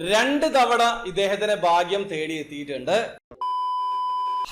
2 തവണ ഇദ്ദേഹത്തിന് ഭാഗ്യം തേടിയെത്തിയിട്ടുണ്ട്.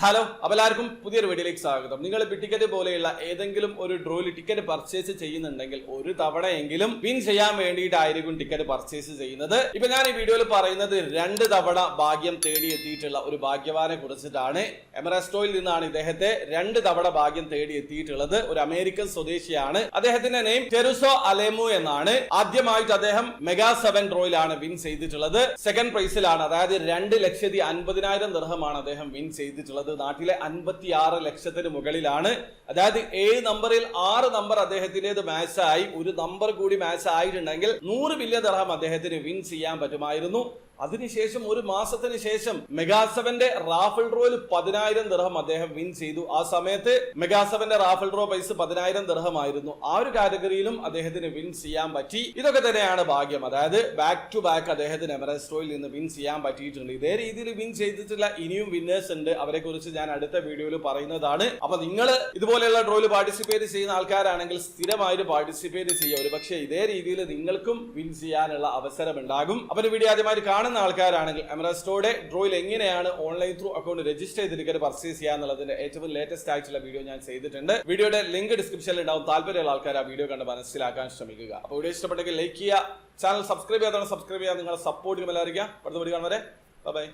ഹലോ, അപ്പോൾ എല്ലാവർക്കും പുതിയൊരു വീഡിയോയിലേക്ക് സ്വാഗതം. നിങ്ങൾ ടിക്കറ്റ് പോലെയുള്ള ഏതെങ്കിലും ഒരു ഡ്രോയിൽ ടിക്കറ്റ് പർച്ചേസ് ചെയ്യുന്നുണ്ടെങ്കിൽ ഒരു തവണയെങ്കിലും വിൻ ചെയ്യാൻ വേണ്ടിയിട്ടായിരിക്കും ടിക്കറ്റ് പർച്ചേസ് ചെയ്യുന്നത്. ഇപ്പൊ ഞാൻ ഈ വീഡിയോയിൽ പറയുന്നത് 2 തവണ ഭാഗ്യം തേടിയെത്തിയിട്ടുള്ള ഒരു ഭാഗ്യവാനെ കുറിച്ചിട്ടാണ്. എമറസ്റ്റോയിൽ നിന്നാണ് ഇദ്ദേഹത്തെ 2 തവണ ഭാഗ്യം തേടിയെത്തിയിട്ടുള്ളത്. ഒരു അമേരിക്കൻ സ്വദേശിയാണ്. അദ്ദേഹത്തിന്റെ നെയിം ടെറുസോ അലേമു എന്നാണ്. ആദ്യമായിട്ട് അദ്ദേഹം മെഗാ 7 ഡ്രോയിലാണ് വിൻ ചെയ്തിട്ടുള്ളത്. സെക്കൻഡ് പ്രൈസിലാണ്, അതായത് 2,50,000 ദിർഹമാണ് അദ്ദേഹം വിൻ ചെയ്തിട്ടുള്ളത്. നാട്ടിലെ 56 ലക്ഷത്തിന് മുകളിലാണ്. അതായത് 7 നമ്പറിൽ 6 നമ്പർ അദ്ദേഹത്തിൻ്റെത് മാച്ചായി. ഒരു നമ്പർ കൂടി മാച്ച് ആയിട്ടുണ്ടെങ്കിൽ 100 മില്യൺ ദിർഹം അദ്ദേഹത്തിന് വിൻ ചെയ്യാൻ പറ്റുമായിരുന്നു. അതിനുശേഷം ഒരു മാസത്തിന് ശേഷം മെഗാ 7ന്റെ റാഫിൾ ഡ്രോയിൽ 10,000 ദിർഹം അദ്ദേഹം വിൻ ചെയ്തു. ആ സമയത്ത് മെഗാ 7ന്റെ റാഫിൾ ഡ്രോ പൈസ 10,000 ദിർഹം ആയിരുന്നു. ആ ഒരു കാറ്റഗറിയിലും അദ്ദേഹത്തിന് വിൻ ചെയ്യാൻ പറ്റി. ഇതൊക്കെ തന്നെയാണ് ഭാഗ്യം. അതായത് ബാക്ക് ടു ബാക്ക് അദ്ദേഹത്തിന് എമറസ്റ്റോയിൽ നിന്ന് വിൻ ചെയ്യാൻ പറ്റിയിട്ടുണ്ട്. ഇതേ രീതിയിൽ വിൻ ചെയ്തിട്ടുള്ള ഇനിയും വിന്നേഴ്സ് ഉണ്ട്. അവരെ കുറിച്ച് ഞാൻ അടുത്ത വീഡിയോയിൽ പറയുന്നതാണ്. അപ്പൊ നിങ്ങൾ ഇതുപോലെയുള്ള ഡ്രോയിൽ പാർട്ടിസിപ്പേറ്റ് ചെയ്യുന്ന ആൾക്കാരാണെങ്കിൽ സ്ഥിരമായിട്ട് പാർട്ടിസിപ്പേറ്റ് ചെയ്യുക. ഒരു പക്ഷേ ഇതേ രീതിയിൽ നിങ്ങൾക്കും വിൻ ചെയ്യാനുള്ള അവസരം ഉണ്ടാകും. അപ്പൊ വീഡിയോ ആദ്യമായിട്ട് കാണുന്ന ആൾക്കാരാണെങ്കിൽ എമറസ്റ്റോയുടെ ഡ്രോയിൽ എങ്ങനെയാണ് ഓൺലൈൻ ത്രൂ അക്കൗണ്ട് രജിസ്റ്റർ ചെയ്ത് ടിക്കറ്റ് പർച്ചേസ് ചെയ്യാന്നുള്ളതിന്റെ ഏറ്റവും ലേറ്റസ്റ്റ് ആയിട്ടുള്ള വീഡിയോ ഞാൻ ചെയ്തിട്ടുണ്ട്. വീഡിയോയുടെ ലിങ്ക് ഡിസ്ക്രിപ്ഷനിൽ ഉണ്ടാവും. താല്പര്യമുള്ള ആൾക്കാർ ആ വീഡിയോ കണ്ട് മനസ്സിലാക്കാൻ ശ്രമിക്കുക. അപ്പോൾ വീഡിയോ ഇഷ്ടപ്പെട്ടെങ്കിൽ ലൈക്ക് ചെയ്യുക, ചാനൽ സബ്സ്ക്രൈബ് ചെയ്യാതെ സബ്സ്ക്രൈബ് ചെയ്യാൻ നിങ്ങളെ സപ്പോർട്ട് ചെയ്യാൻ. അടുത്ത വീഡിയോ കാണുന്നവരെ ബൈ.